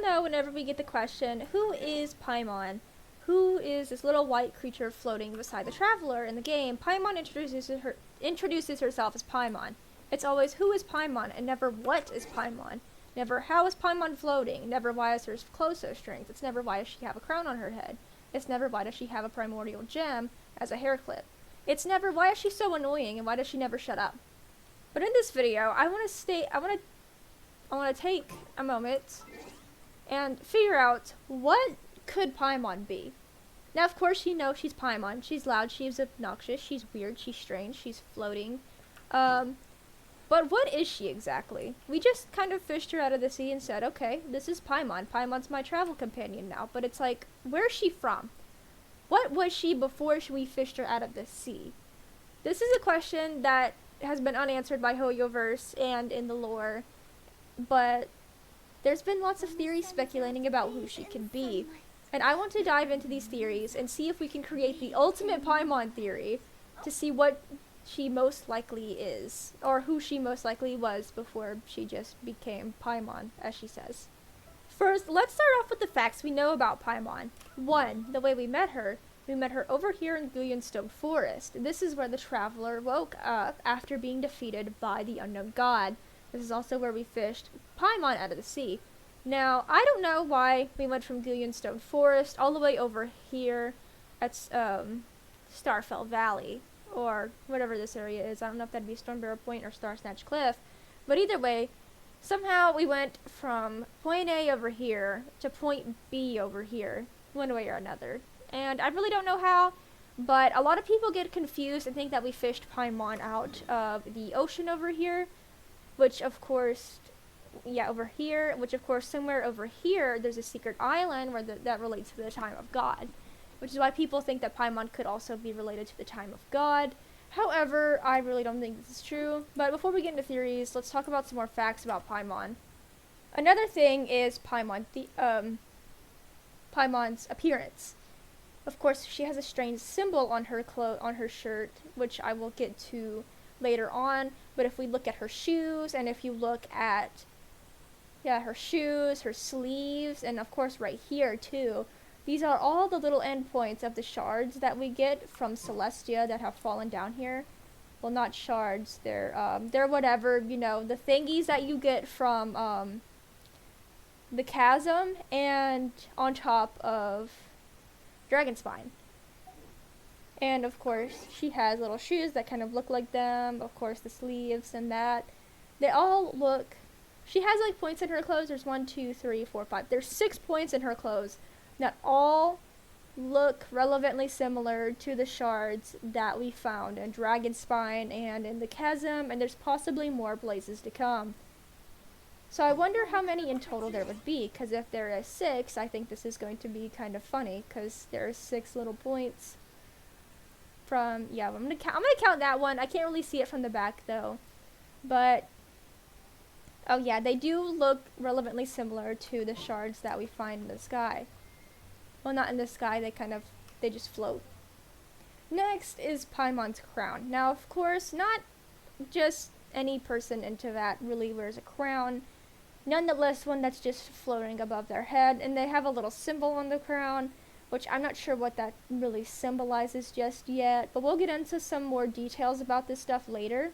know whenever we get the question, who is Paimon? Who is this little white creature floating beside the traveler in the game? Paimon introduces herself as Paimon. It's always who is Paimon and never what is Paimon. Never how is Paimon floating. Never why is her clothes so strange. It's never why does she have a crown on her head. It's never why does she have a primordial gem as a hair clip. It's never why is she so annoying and why does she never shut up. But in this video, I want to take a moment and figure out what could Paimon be. Now, of course, you know she's Paimon. She's loud, she's obnoxious, she's weird, she's strange, she's floating. But what is she exactly? We just kind of fished her out of the sea and said, okay, this is Paimon. Paimon's my travel companion now. But it's like, where's she from? What was she before we fished her out of the sea? This is a question that has been unanswered by Hoyoverse and in the lore. But there's been lots of theories speculating about who she can be. And I want to dive into these theories and see if we can create the ultimate Paimon theory to see what she most likely is, or who she most likely was before she just became Paimon, as she says. First, let's start off with the facts we know about Paimon. 1. The way we met her over here in Gyenstone Forest. This is where the traveler woke up after being defeated by the unknown god. This is also where we fished Paimon out of the sea. Now, I don't know why we went from Gyenstone Forest all the way over here at Starfell Valley, or whatever this area is. I don't know if that'd be Stormbarrow Point or Star Snatch Cliff, but either way, somehow we went from point A over here to point B over here, one way or another. And I really don't know how, but a lot of people get confused and think that we fished Paimon out of the ocean over here, which of course, over here, which of course somewhere over here there's a secret island where that relates to the time of God, which is why people think that Paimon could also be related to the time of God. However, I really don't think this is true. But before we get into theories, let's talk about some more facts about Paimon. Another thing is Paimon's appearance. Of course, she has a strange symbol on her shirt, which I will get to later on. But if we look at her shoes, and if you look at her shoes, her sleeves, and of course right here too, these are all the little endpoints of the shards that we get from Celestia that have fallen down here. Well, not shards, they're whatever, the thingies that you get from the chasm and on top of Dragonspine. And of course, she has little shoes that kind of look like them. Of course, the sleeves and that. They all look... She has like points in her clothes. There's 1, 2, 3, 4, 5. There's 6 points in her clothes that all look relevantly similar to the shards that we found in Dragonspine and in the chasm, and there's possibly more places to come. So I wonder how many in total there would be, because if there is 6, I think this is going to be kind of funny, because there are 6 little points from, I'm gonna count that one. I can't really see it from the back though, but oh yeah, they do look relevantly similar to the shards that we find in the sky. Well, not in the sky, they just float. Next is Paimon's crown. Now, of course, not just any person in Teyvat really wears a crown. Nonetheless, one that's just floating above their head, and they have a little symbol on the crown, which I'm not sure what that really symbolizes just yet, but we'll get into some more details about this stuff later.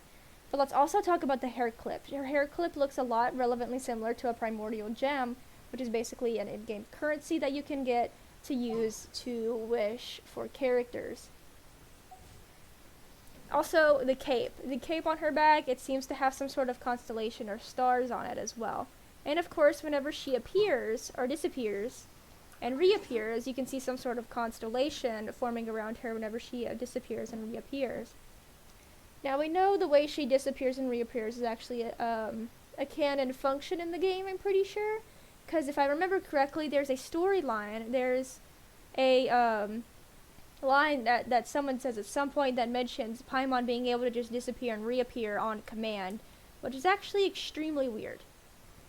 But let's also talk about the hair clip. Her hair clip looks a lot relevantly similar to a primordial gem, which is basically an in-game currency that you can get to use to wish for characters. Also, the cape. The cape on her back, it seems to have some sort of constellation or stars on it as well. And of course, whenever she appears or disappears and reappears, you can see some sort of constellation forming around her whenever she disappears and reappears. Now, we know the way she disappears and reappears is actually a canon function in the game, I'm pretty sure. Because if I remember correctly, there's a storyline, there's a line that someone says at some point that mentions Paimon being able to just disappear and reappear on command, which is actually extremely weird.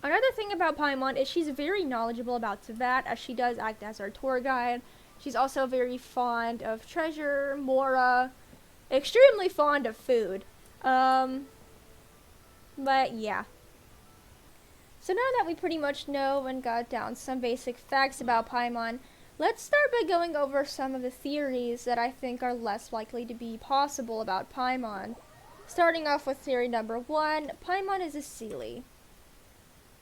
Another thing about Paimon is she's very knowledgeable about Teyvat, as she does act as our tour guide. She's also very fond of treasure, Mora, extremely fond of food. But yeah. So now that we pretty much know and got down some basic facts about Paimon, let's start by going over some of the theories that I think are less likely to be possible about Paimon. Starting off with theory number 1, Paimon is a Seelie.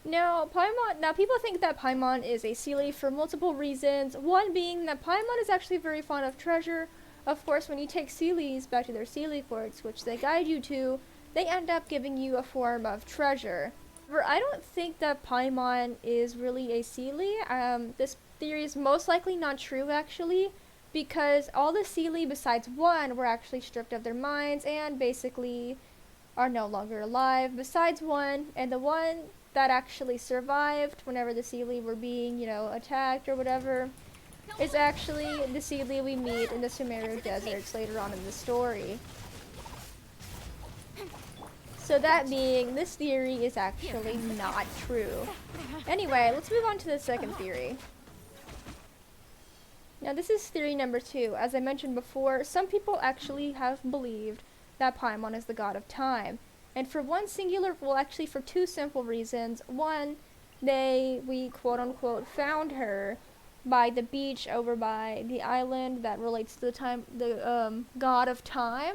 Now, people think that Paimon is a Seelie for multiple reasons. One being that Paimon is actually very fond of treasure. Of course, when you take Seelies back to their Seelie courts, which they guide you to, they end up giving you a form of treasure. However, I don't think that Paimon is really a Seelie. This theory is most likely not true, actually, because all the Seelie besides one were actually stripped of their minds and basically are no longer alive, besides one, and the one that actually survived whenever the Seelie were being, attacked or whatever, is actually the Seelie we meet in the Sumeru deserts later on in the story. So that being, this theory is actually not true. Anyway, let's move on to the second theory. Now this is theory number 2. As I mentioned before, some people actually have believed that Paimon is the god of time. And for for two simple reasons. One, we quote-unquote found her by the beach over by the island that relates to the god of time.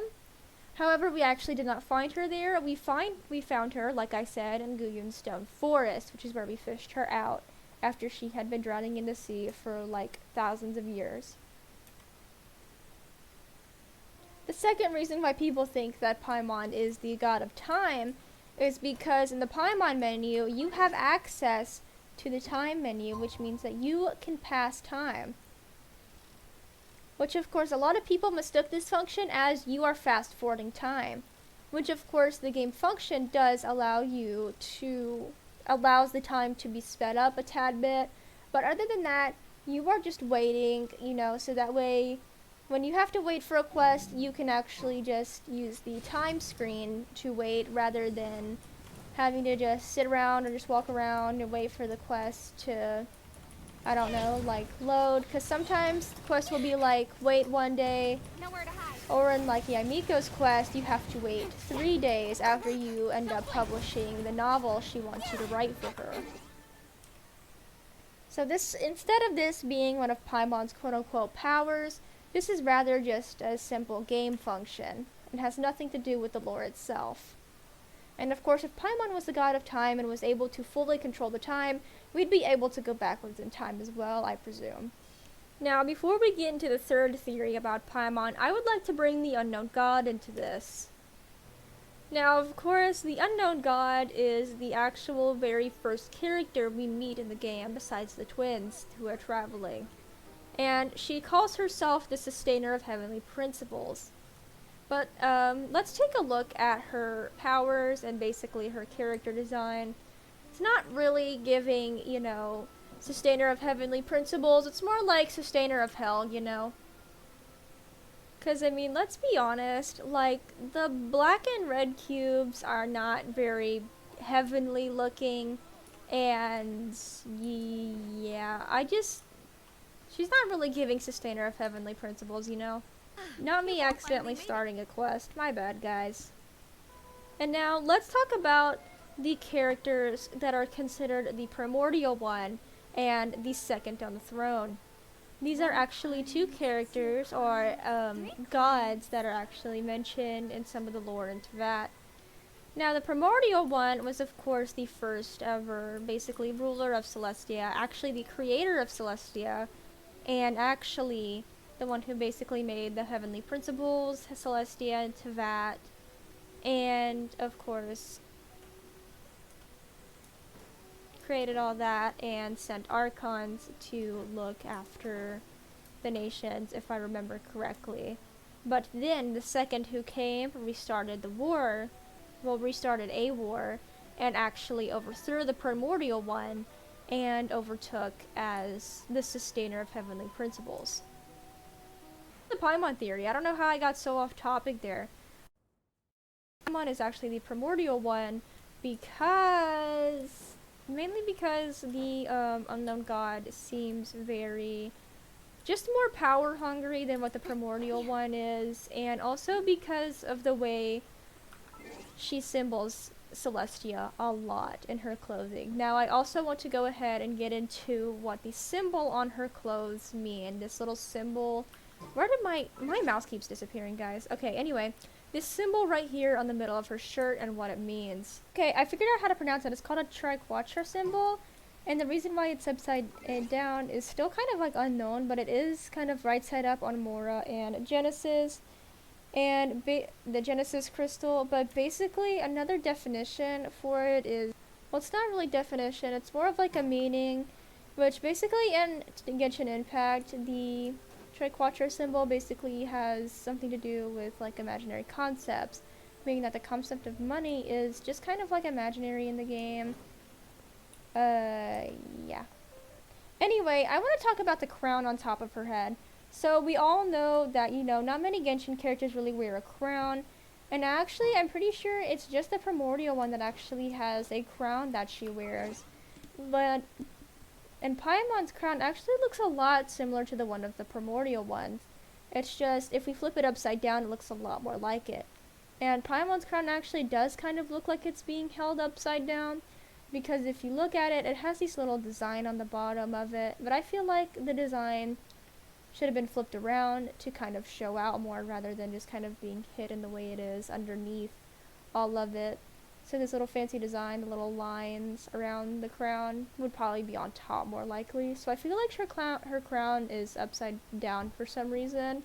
However, we actually did not find her there. We found her, like I said, in Guyun Stone Forest, which is where we fished her out after she had been drowning in the sea for like thousands of years. The second reason why people think that Paimon is the god of time is because in the Paimon menu, you have access to the time menu, which means that you can pass time. Which of course a lot of people mistook this function as you are fast forwarding time. Which of course the game function does allows the time to be sped up a tad bit. But other than that, you are just waiting, so that way when you have to wait for a quest, you can actually just use the time screen to wait rather than having to just sit around or just walk around and wait for the quest to, I don't know, like load. Because sometimes the quest will be like, wait 1 day. Nowhere to hide. Or in like Yamiko's quest, you have to wait 3 days after you end up publishing the novel she wants you to write for her. So instead of this being one of Paimon's quote-unquote powers, this is rather just a simple game function, and has nothing to do with the lore itself. And of course, if Paimon was the god of time and was able to fully control the time, we'd be able to go backwards in time as well, I presume. Now, before we get into the third theory about Paimon, I would like to bring the unknown god into this. Now, of course, the unknown god is the actual very first character we meet in the game, besides the twins who are traveling. And she calls herself the sustainer of heavenly principles. But let's take a look at her powers and basically her character design. It's not really giving, sustainer of heavenly principles. It's more like sustainer of hell, Because, let's be honest, like, the black and red cubes are not very heavenly looking. And, yeah, she's not really giving sustainer of heavenly principles, Not me accidentally starting a quest. My bad, guys. And now, let's talk about the characters that are considered the primordial one and the second on the throne. These are actually two characters, or gods, that are actually mentioned in some of the lore in Teyvat. Now, the primordial one was, of course, the first ever, basically, ruler of Celestia, actually the creator of Celestia, and actually the one who basically made the heavenly principles, Celestia, and Teyvat, and, of course, created all that and sent archons to look after the nations, if I remember correctly. But then the second who came restarted a war, and actually overthrew the primordial one and overtook as the sustainer of heavenly principles. The Paimon theory. I don't know how I got so off topic there. Paimon is actually the primordial one mainly because the unknown god seems just more power hungry than what the primordial one is, and also because of the way she symbols Celestia a lot in her clothing. Now I also want to go ahead and get into what the symbol on her clothes mean. This little symbol. Where did my mouse keeps disappearing, guys? Okay, anyway, this symbol right here on the middle of her shirt and what it means. Okay, I figured out how to pronounce it. It's called a triquetra symbol. And the reason why it's upside down is still kind of like unknown, but it is kind of right side up on Mora and Genesis and the Genesis crystal. But basically another definition for it is, well, it's not really definition, it's more of like a meaning, which basically in Genshin Impact, the triquetra symbol basically has something to do with like imaginary concepts, meaning that the concept of money is just kind of like imaginary in the game. Yeah. Anyway, I want to talk about the crown on top of her head. So we all know that, you know, not many Genshin characters really wear a crown. And actually, I'm pretty sure it's just the primordial one that actually has a crown that she wears. But, and Paimon's crown actually looks a lot similar to the one of the primordial ones. It's just, if we flip it upside down, it looks a lot more like it. And Paimon's crown actually does kind of look like it's being held upside down, because if you look at it, it has this little design on the bottom of it, but I feel like the design should have been flipped around to kind of show out more rather than just kind of being hidden the way it is underneath all of it. So this little fancy design, the little lines around the crown, would probably be on top more likely. So I feel like her crown is upside down for some reason.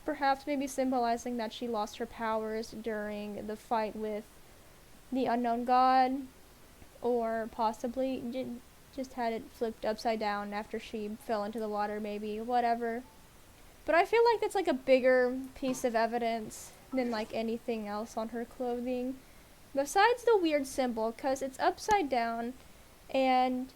Perhaps maybe symbolizing that she lost her powers during the fight with the unknown god, or possibly just had it flipped upside down after she fell into the water, maybe, whatever. But I feel like that's like a bigger piece of evidence than like anything else on her clothing, besides the weird symbol, because it's upside down. And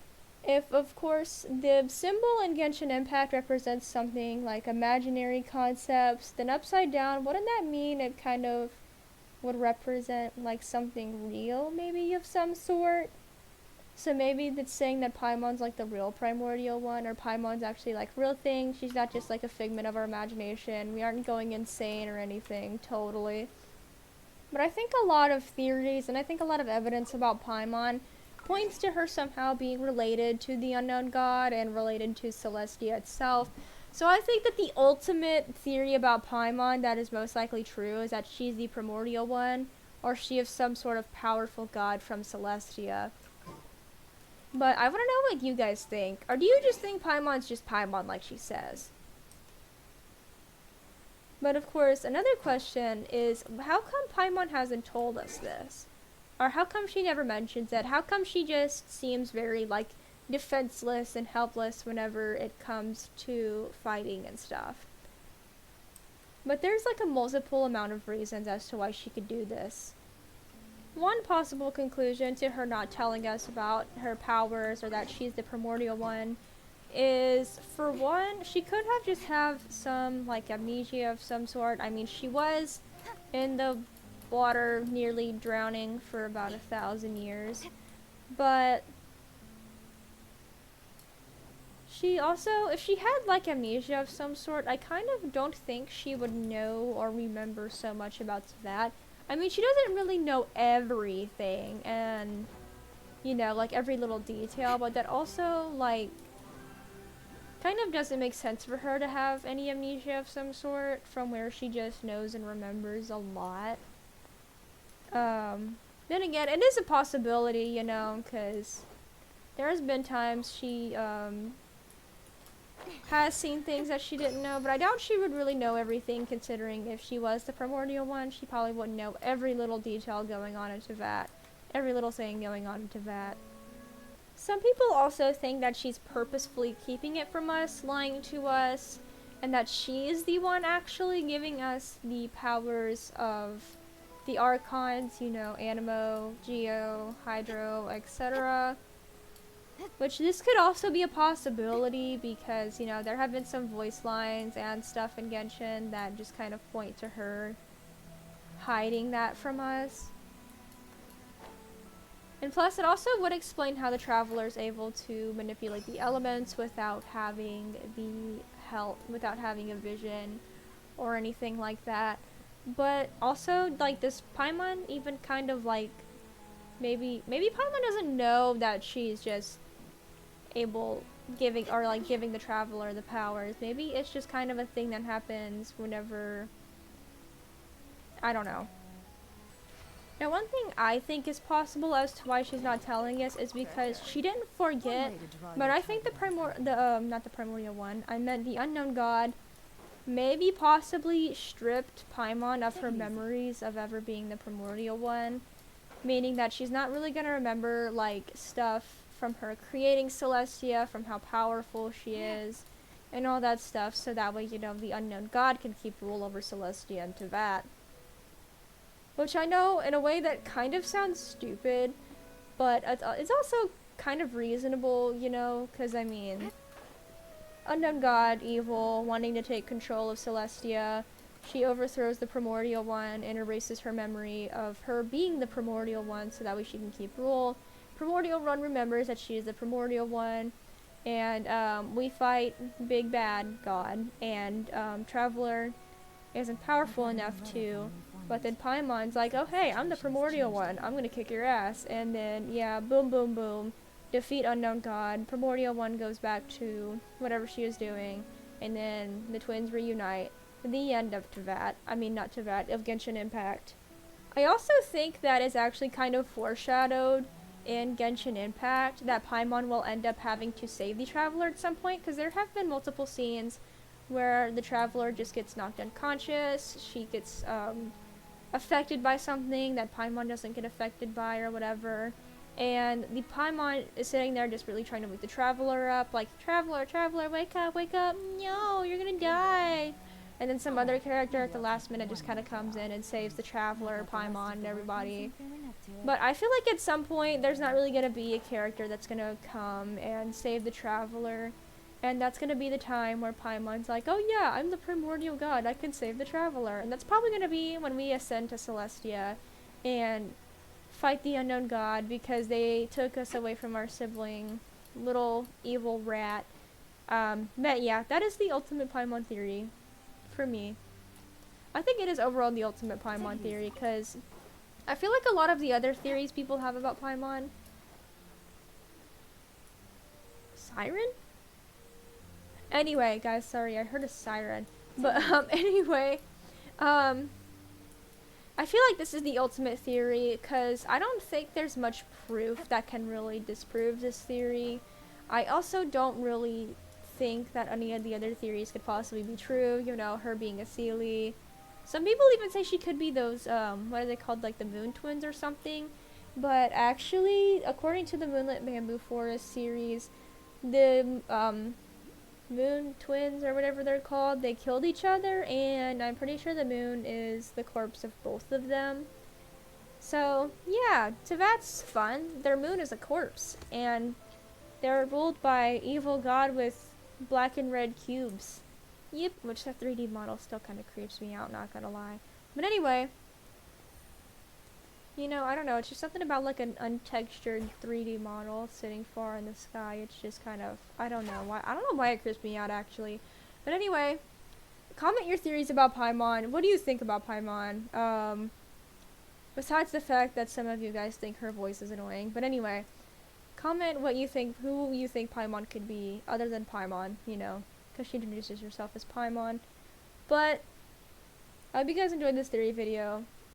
if, of course, the symbol in Genshin Impact represents something like imaginary concepts, then upside down, wouldn't that mean it kind of would represent like something real, maybe, of some sort? So maybe that's saying that Paimon's like the real primordial one, or Paimon's actually like real thing. She's not just like a figment of our imagination. We aren't going insane or anything, totally. But I think a lot of theories, and I think a lot of evidence about Paimon points to her somehow being related to the unknown god and related to Celestia itself. So I think that the ultimate theory about Paimon that is most likely true is that she's the primordial one, or she is some sort of powerful god from Celestia. But I want to know what you guys think. Or do you just think Paimon's just Paimon like she says? But of course, another question is, how come Paimon hasn't told us this? Or how come she never mentions it? How come she just seems very, like, defenseless and helpless whenever it comes to fighting and stuff? But there's, like, a multiple amount of reasons as to why she could do this. One possible conclusion to her not telling us about her powers or that she's the primordial one is, for one, she could have just have some like amnesia of some sort. I mean, she was in the water nearly drowning for about 1,000 years, but she also, if she had like amnesia of some sort, I kind of don't think she would know or remember so much about that. I mean, she doesn't really know everything and, you know, like every little detail, but that also, like, kind of doesn't make sense for her to have any amnesia of some sort from where she just knows and remembers a lot. Then again, it is a possibility, you know, because there has been times she, has seen things that she didn't know, but I doubt she would really know everything, considering if she was the primordial one, she probably wouldn't know every little detail going on into that. Every little thing going on into that. Some people also think that she's purposefully keeping it from us, lying to us, and that she is the one actually giving us the powers of the Archons, you know, Anemo, Geo, Hydro, etc. Which this could also be a possibility because, you know, there have been some voice lines and stuff in Genshin that just kind of point to her hiding that from us. And plus, it also would explain how the Traveler is able to manipulate the elements without having without having a vision or anything like that. But also, like, does Paimon even kind of, like, maybe Paimon doesn't know that she's just giving the traveler the powers. Maybe it's just kind of a thing that happens whenever, I don't know. Now, one thing I think is possible as to why she's not telling us is because she didn't forget, but I think not the primordial one, I meant the unknown god, maybe possibly stripped Paimon of her memories of ever being the primordial one, meaning that she's not really gonna remember, like, stuff from her creating Celestia, from how powerful she is, and all that stuff, so that way, you know, the unknown god can keep rule over Celestia and Teyvat. Which I know, in a way that kind of sounds stupid, but it's also kind of reasonable, you know, because, I mean, unknown god, evil, wanting to take control of Celestia, she overthrows the primordial one and erases her memory of her being the primordial one, so that way she can keep rule. Primordial one remembers that she is the primordial one, and we fight Big Bad God, and Traveler isn't powerful enough to, but then Paimon's like, oh hey, I'm the primordial one, I'm gonna kick your ass, and then, yeah, boom boom boom, defeat unknown god, primordial one goes back to whatever she was doing, and then the twins reunite. The end of Teyvat, I mean not Teyvat, of Genshin Impact. I also think that is actually kind of foreshadowed in Genshin Impact, that Paimon will end up having to save the Traveler at some point, because there have been multiple scenes where the Traveler just gets knocked unconscious, she gets affected by something that Paimon doesn't get affected by or whatever, and the Paimon is sitting there just really trying to wake the Traveler up, like, Traveler, wake up, no, you're gonna die. And then some other character at the last minute just kind of comes in and saves the Traveler, Paimon, and everybody. But I feel like at some point there's not really going to be a character that's going to come and save the Traveler. And that's going to be the time where Paimon's like, oh yeah, I'm the primordial god, I can save the Traveler. And that's probably going to be when we ascend to Celestia and fight the unknown god, because they took us away from our sibling, little evil rat. But yeah, that is the ultimate Paimon theory. For me. I think it is overall the ultimate Paimon theory, because I feel like a lot of the other theories people have about Paimon... Siren? Anyway, guys, sorry, I heard a siren. But, anyway, I feel like this is the ultimate theory, because I don't think there's much proof that can really disprove this theory. I also don't really think that any of the other theories could possibly be true, you know, her being a Seelie. Some people even say she could be those, what are they called, like the Moon Twins or something, but actually, according to the Moonlit Bamboo Forest series, the, Moon Twins, or whatever they're called, they killed each other, and I'm pretty sure the moon is the corpse of both of them. So, yeah, Teyvat's fun. Their moon is a corpse, and they're ruled by evil god with black and red cubes. Yep, which the 3D model still kind of creeps me out, not gonna lie. But anyway, you know, I don't know, it's just something about like an untextured 3D model sitting far in the sky. It's just kind of, I don't know why it creeps me out actually. But anyway, comment your theories about Paimon. What do you think about Paimon? Besides the fact that some of you guys think her voice is annoying. But anyway, comment what you think, who you think Paimon could be, other than Paimon, you know, because she introduces herself as Paimon. But I hope you guys enjoyed this theory video.